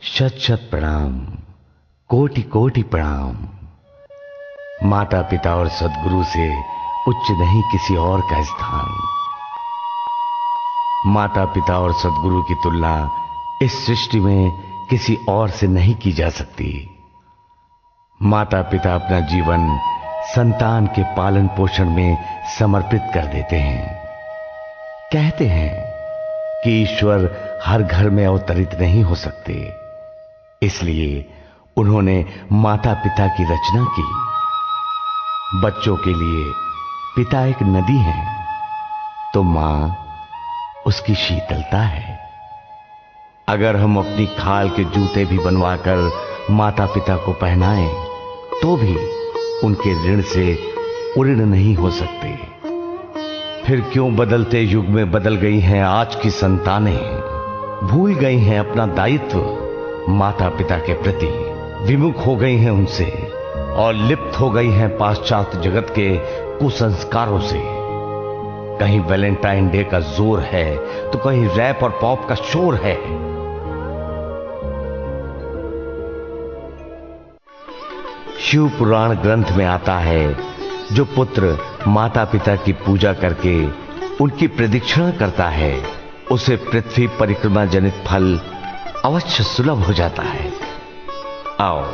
शत शत प्रणाम, कोटि कोटि प्रणाम। माता पिता और सद्गुरु से उच्च नहीं किसी और का स्थान। माता पिता और सद्गुरु की तुलना इस सृष्टि में किसी और से नहीं की जा सकती। माता पिता अपना जीवन संतान के पालन पोषण में समर्पित कर देते हैं। कहते हैं कि ईश्वर हर घर में अवतरित नहीं हो सकते, इसलिए उन्होंने माता पिता की रचना की। बच्चों के लिए पिता एक नदी है तो मां उसकी शीतलता है। अगर हम अपनी खाल के जूते भी बनवाकर माता पिता को पहनाएं तो भी उनके ऋण से उऋण नहीं हो सकते। फिर क्यों बदलते युग में बदल गई हैं आज की संतानें, भूल गई हैं अपना दायित्व माता पिता के प्रति, विमुख हो गई हैं उनसे और लिप्त हो गई हैं पाश्चात्य जगत के कुसंस्कारों से। कहीं वैलेंटाइन डे का जोर है तो कहीं रैप और पॉप का शोर है। शिव पुराण ग्रंथ में आता है, जो पुत्र माता पिता की पूजा करके उनकी प्रदक्षिणा करता है उसे पृथ्वी परिक्रमा जनित फल अवश्य सुलभ हो जाता है। आओ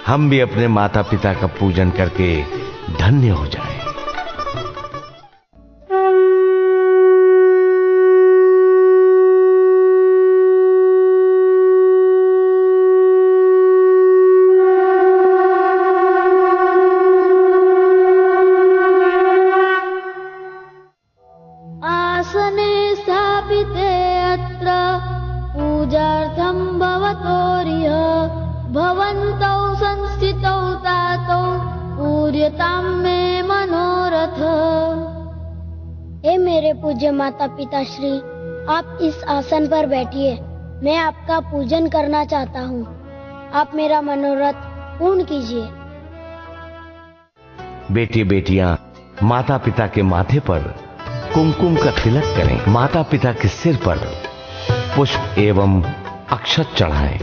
हम भी अपने माता पिता का पूजन करके धन्य हो जाएं। आसने स्थापिते अत्र पूजार्थं भवतोर्य भवन्तौ संस्थितौ तातौ पूर्यतां मे मनोरथ। हे मेरे पूज्य माता पिता श्री, आप इस आसन पर बैठिए। मैं आपका पूजन करना चाहता हूँ। आप मेरा मनोरथ पूर्ण कीजिए। बेटी बेटियां माता पिता के माथे पर कुमकुम का तिलक करें। माता पिता के सिर पर पुष्प एवं अक्षत चढ़ाएं।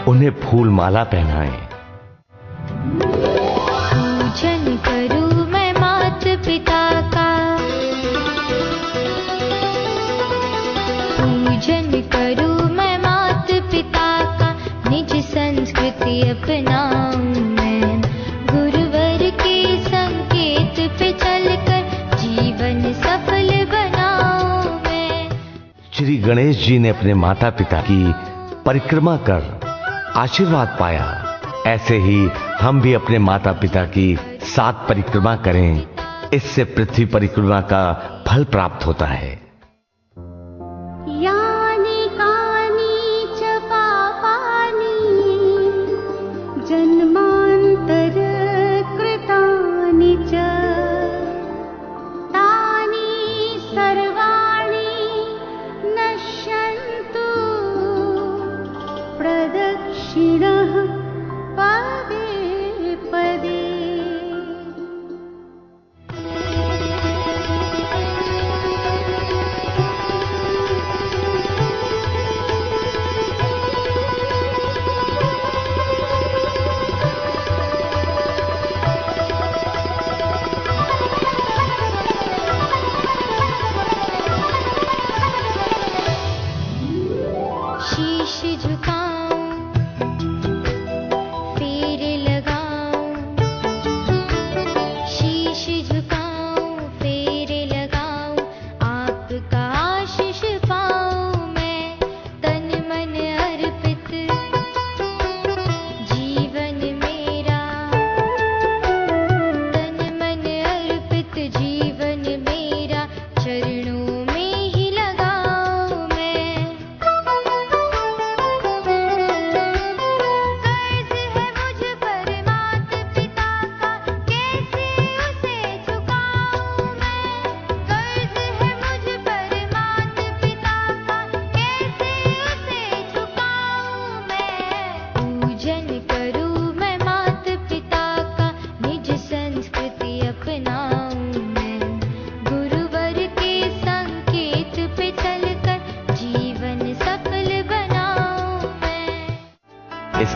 उन्हें फूल माला पहनाएं। पूजन करूं मैं माता पिता का, पूजन करूं मैं माता पिता का, निज संस्कृति अपनाऊं मैं, गुरुवर के संकेत पे चलकर जीवन सफल बनाऊं मैं। श्री गणेश जी ने अपने माता पिता की परिक्रमा कर आशीर्वाद पाया। ऐसे ही हम भी अपने माता पिता की 7 परिक्रमा करें, इससे पृथ्वी परिक्रमा का फल प्राप्त होता है। यानि कानि च पापानि जन्मांतर कृतानि च तानि सर्वाणि नश्यन्तु प्रदक्षिणः पदे पदे।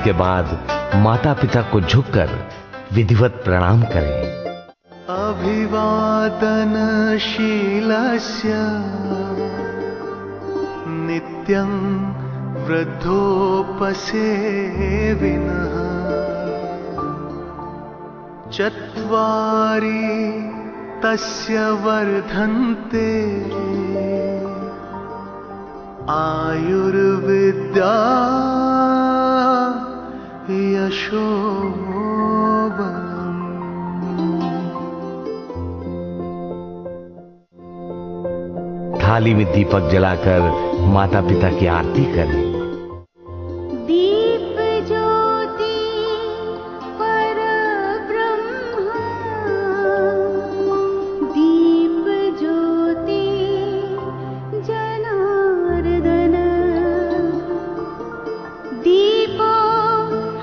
इसके बाद माता पिता को झुककर विधिवत प्रणाम करें। अभिवादनशीलस्य नित्यं वृद्धोपसेविनः चत्वारि तस्य वर्धन्ते आयुर्विद्या यशोबलम्। थाली में दीपक जलाकर माता पिता की आरती करें। दीप ज्योति परब्रह्म, दीप ज्योति जनार्दन, दीपो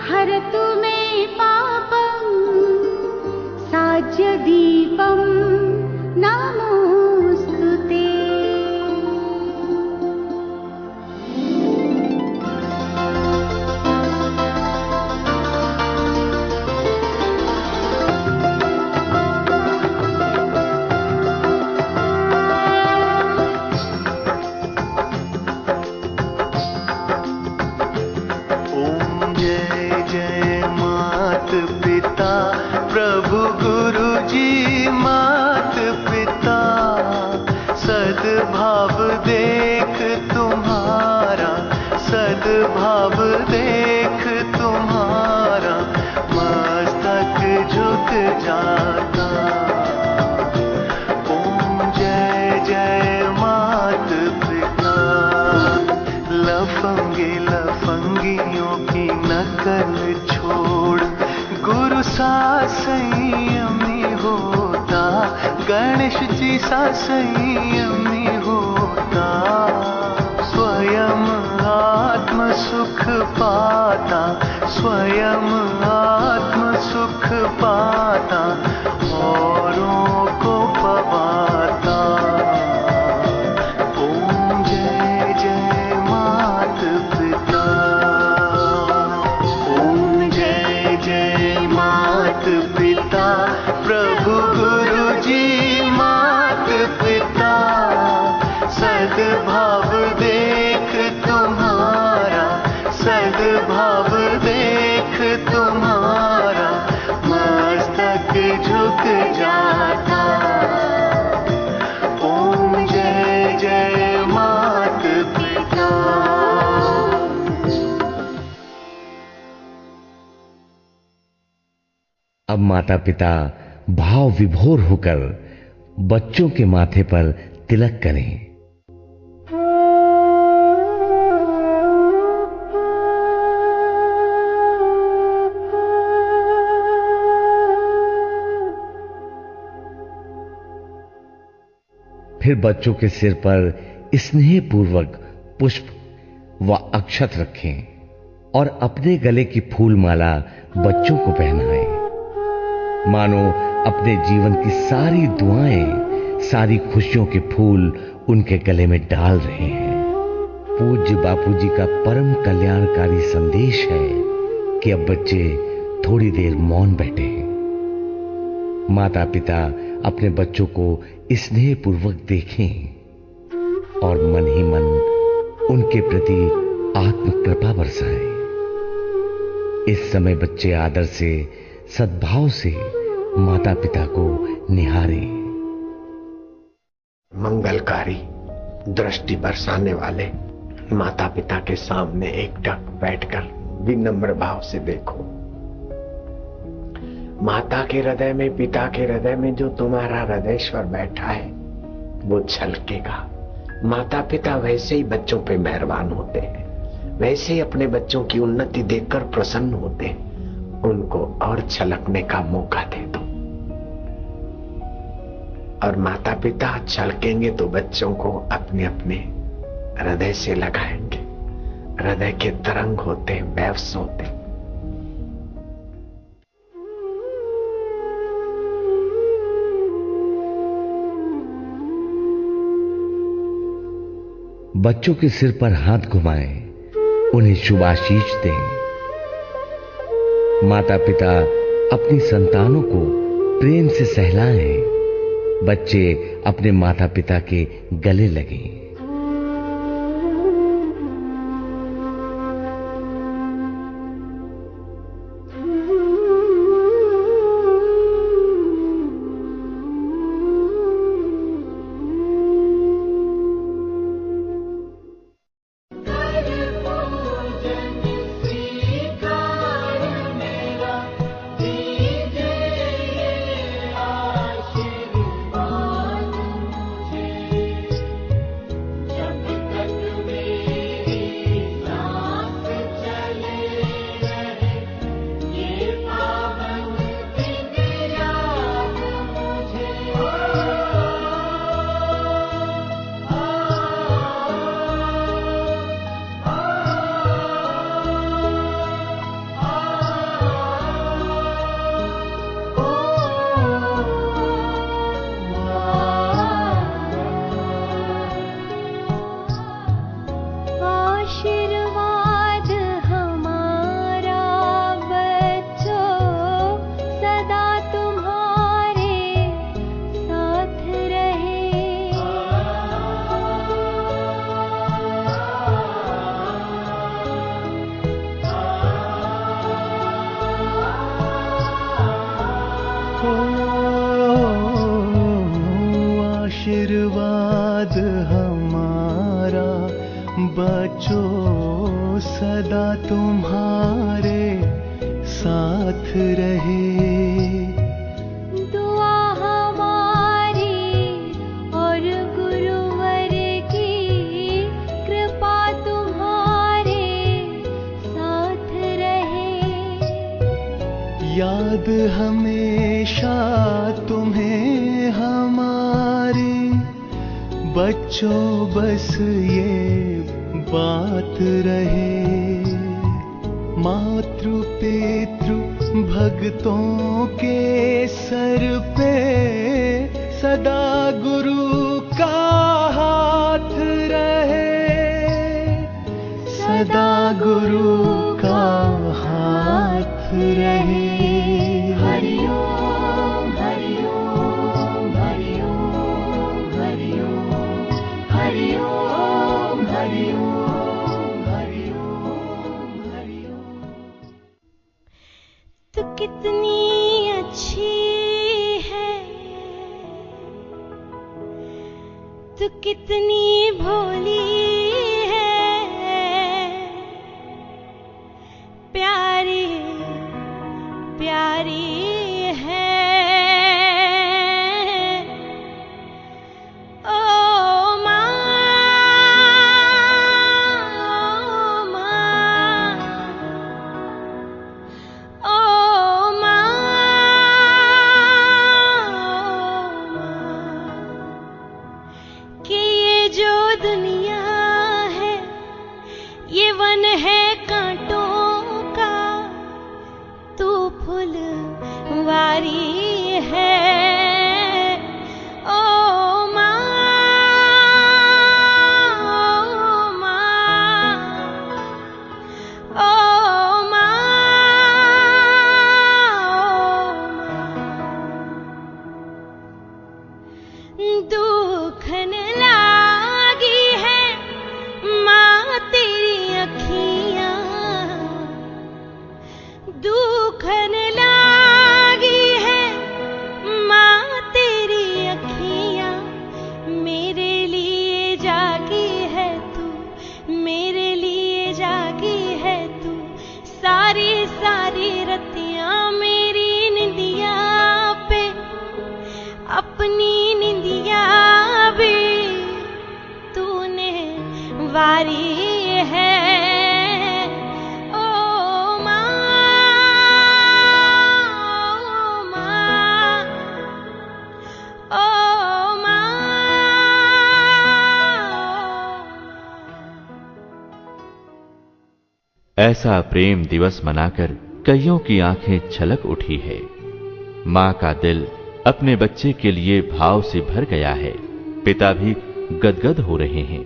हरतु मे पापं, साज्य दीपं नमोस्तुते। प्रभु गुरु जी मात पिता, सद्भाव देख तुम्हारा, सद्भाव देख तुम्हारा, मस्तक झुक जाता। ओम जय जय मात पिता। लफंगे लफंगियों की नकल छोड़, गुरु सा संयमी होता, गणेश जी सा संयमी होता। स्वयं आत्म सुख पाता, स्वयं आत्म सुख पाता, औरों को पवाता। ओम जय जय मात पिता। ओम जय जय मात पिता, प्रभु गुरु जी मात पिता, सद्भाव देख तुम्हारा, सद्भाव देख तुम्हारा, मस्तक झुक जाता। ओम जय जय मात पिता। अब माता पिता भाव विभोर होकर बच्चों के माथे पर तिलक करें। फिर बच्चों के सिर पर स्नेहपूर्वक पुष्प व अक्षत रखें और अपने गले की फूल माला बच्चों को पहनाएं। मानो अपने जीवन की सारी दुआएं, सारी खुशियों के फूल उनके गले में डाल रहे हैं। पूज्य बापूजी का परम कल्याणकारी संदेश है कि अब बच्चे थोड़ी देर मौन बैठे हैं। माता पिता अपने बच्चों को स्नेहपूर्वक देखें और मन ही मन उनके प्रति आत्म कृपा बरसाएं। इस समय बच्चे आदर से, सद्भाव से माता पिता को निहारें। मंगलकारी दृष्टि बरसाने वाले माता पिता के सामने एकटक बैठकर विनम्र भाव से देखो। माता के हृदय में, पिता के हृदय में जो तुम्हारा हृदयेश्वर बैठा है वो छलकेगा। माता पिता वैसे ही बच्चों पे मेहरबान होते हैं, वैसे ही अपने बच्चों की उन्नति देखकर प्रसन्न होते हैं। उनको और छलकने का मौका दे दो। और माता पिता छलकेंगे तो बच्चों को अपने अपने हृदय से लगाएंगे। हृदय के तरंग होते, वेव्स होते। बच्चों के सिर पर हाथ घुमाएं, उन्हें शुभाशीष दें। माता पिता अपनी संतानों को प्रेम से सहलाएं, बच्चे अपने माता पिता के गले लगें। आशीर्वाद हमारा बच्चों सदा तुम्हारे साथ रहे। दुआ हमारी और गुरुवर की कृपा तुम्हारे साथ रहे। याद हमेशा तुम्हें हमारी बच्चों बस ये बात रहे। मातृ पितृ भक्तों के सर पे सदा गुरु का हाथ रहे। सदा गुरु का हाथ रहे। हरि ओम हरि ओम हरि ओम हरि ओम हरि ओम हरि ओम हरि ओम हरि ओम। तू कितनी अच्छी है, तू कितनी भोली है, प्यारी प्यारी है। ओ माँ, ओ माँ, कि ये जो दुनिया है ये वन है कांटों का, तू फुलवारी है। ओ माँ, ओ माँ, ओ माँ, दुखन लागी है माँ तेरी अखियाँ, दुखन लागी है माँ तेरी अखियाँ। मेरे लिए जागी है तू, मेरे लिए जागी है तू। सारी सारी रतियाँ मेरी निंदिया पे अपनी निंदिया भी तूने वारी है। ओ माँ, ओ माँ, ओ माँ। ऐसा प्रेम दिवस मनाकर कईयों की आंखें छलक उठी है। माँ का दिल अपने बच्चे के लिए भाव से भर गया है। पिता भी गदगद हो रहे हैं।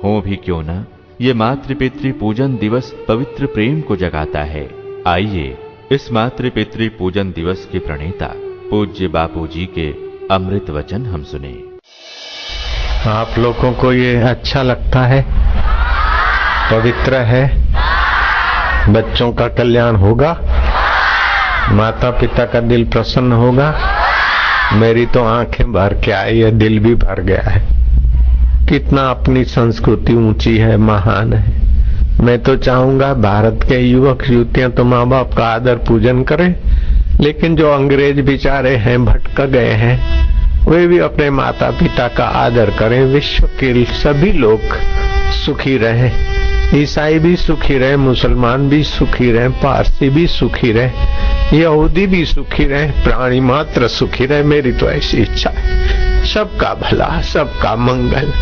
हो भी क्यों ना, ये मातृ पितृ पूजन दिवस पवित्र प्रेम को जगाता है। आइए इस मातृ पितृ पूजन दिवस के प्रणेता पूज्य बापूजी के अमृत वचन हम सुने। आप लोगों को ये अच्छा लगता है, पवित्र है, बच्चों का कल्याण होगा, माता पिता का दिल प्रसन्न होगा। मेरी तो आंखें भर के आई है, दिल भी भर गया है। कितना अपनी संस्कृति ऊंची है, महान है। मैं तो चाहूंगा भारत के युवक युवतियां तो माँ बाप का आदर पूजन करें, लेकिन जो अंग्रेज बेचारे हैं, भटक गए हैं, वे भी अपने माता पिता का आदर करें। विश्व के सभी लोग सुखी रहें, ईसाई भी सुखी रहे, मुसलमान भी सुखी रहे, पारसी भी सुखी रहे, यहूदी भी सुखी रहे, प्राणी मात्र सुखी रहे। मेरी तो ऐसी इच्छा है, सबका भला, सबका मंगल।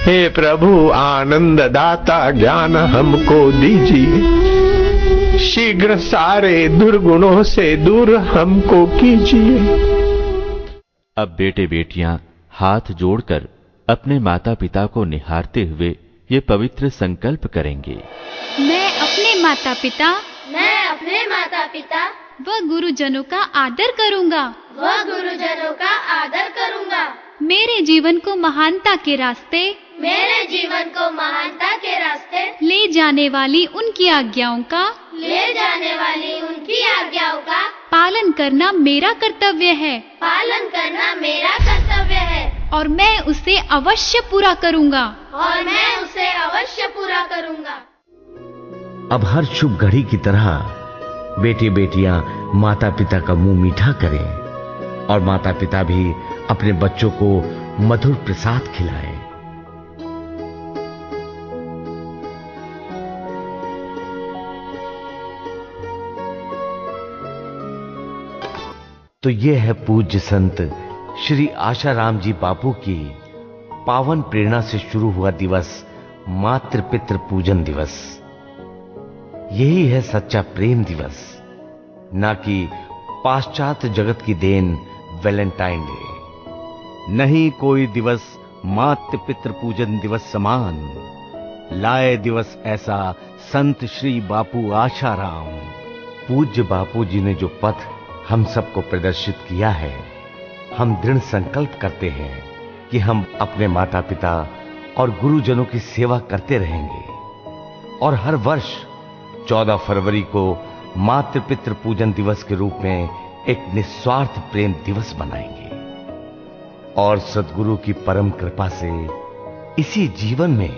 हे प्रभु आनंद दाता ज्ञान हमको दीजिए, शीघ्र सारे दुर्गुणों से दूर हमको कीजिए। अब बेटे बेटियां हाथ जोड़कर अपने माता पिता को निहारते हुए ये पवित्र संकल्प करेंगे। मैं अपने माता पिता व गुरुजनों का आदर करूंगा। मेरे जीवन को महानता के रास्ते ले जाने वाली उनकी आज्ञाओं का पालन करना मेरा कर्तव्य है और मैं उसे अवश्य पूरा करूंगा। अब हर शुभ घड़ी की तरह बेटे बेटियां माता पिता का मुंह मीठा करें और माता पिता भी अपने बच्चों को मधुर प्रसाद खिलाएं। तो ये है पूज्य संत श्री आशाराम जी बापू की पावन प्रेरणा से शुरू हुआ दिवस, मातृ पितृ पूजन दिवस। यही है सच्चा प्रेम दिवस, ना कि पाश्चात्य जगत की देन वैलेंटाइन डे। नहीं कोई दिवस मातृ पितृ पूजन दिवस समान, लाए दिवस ऐसा संत श्री बापू आशाराम। पूज्य बापू जी ने जो पथ हम सबको प्रदर्शित किया है, हम दृढ़ संकल्प करते हैं कि हम अपने माता पिता और गुरुजनों की सेवा करते रहेंगे और हर वर्ष 14 फरवरी को मातृ पितृ पूजन दिवस के रूप में एक निस्वार्थ प्रेम दिवस मनाएंगे और सद्गुरु की परम कृपा से इसी जीवन में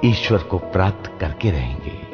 ईश्वर को प्राप्त करके रहेंगे।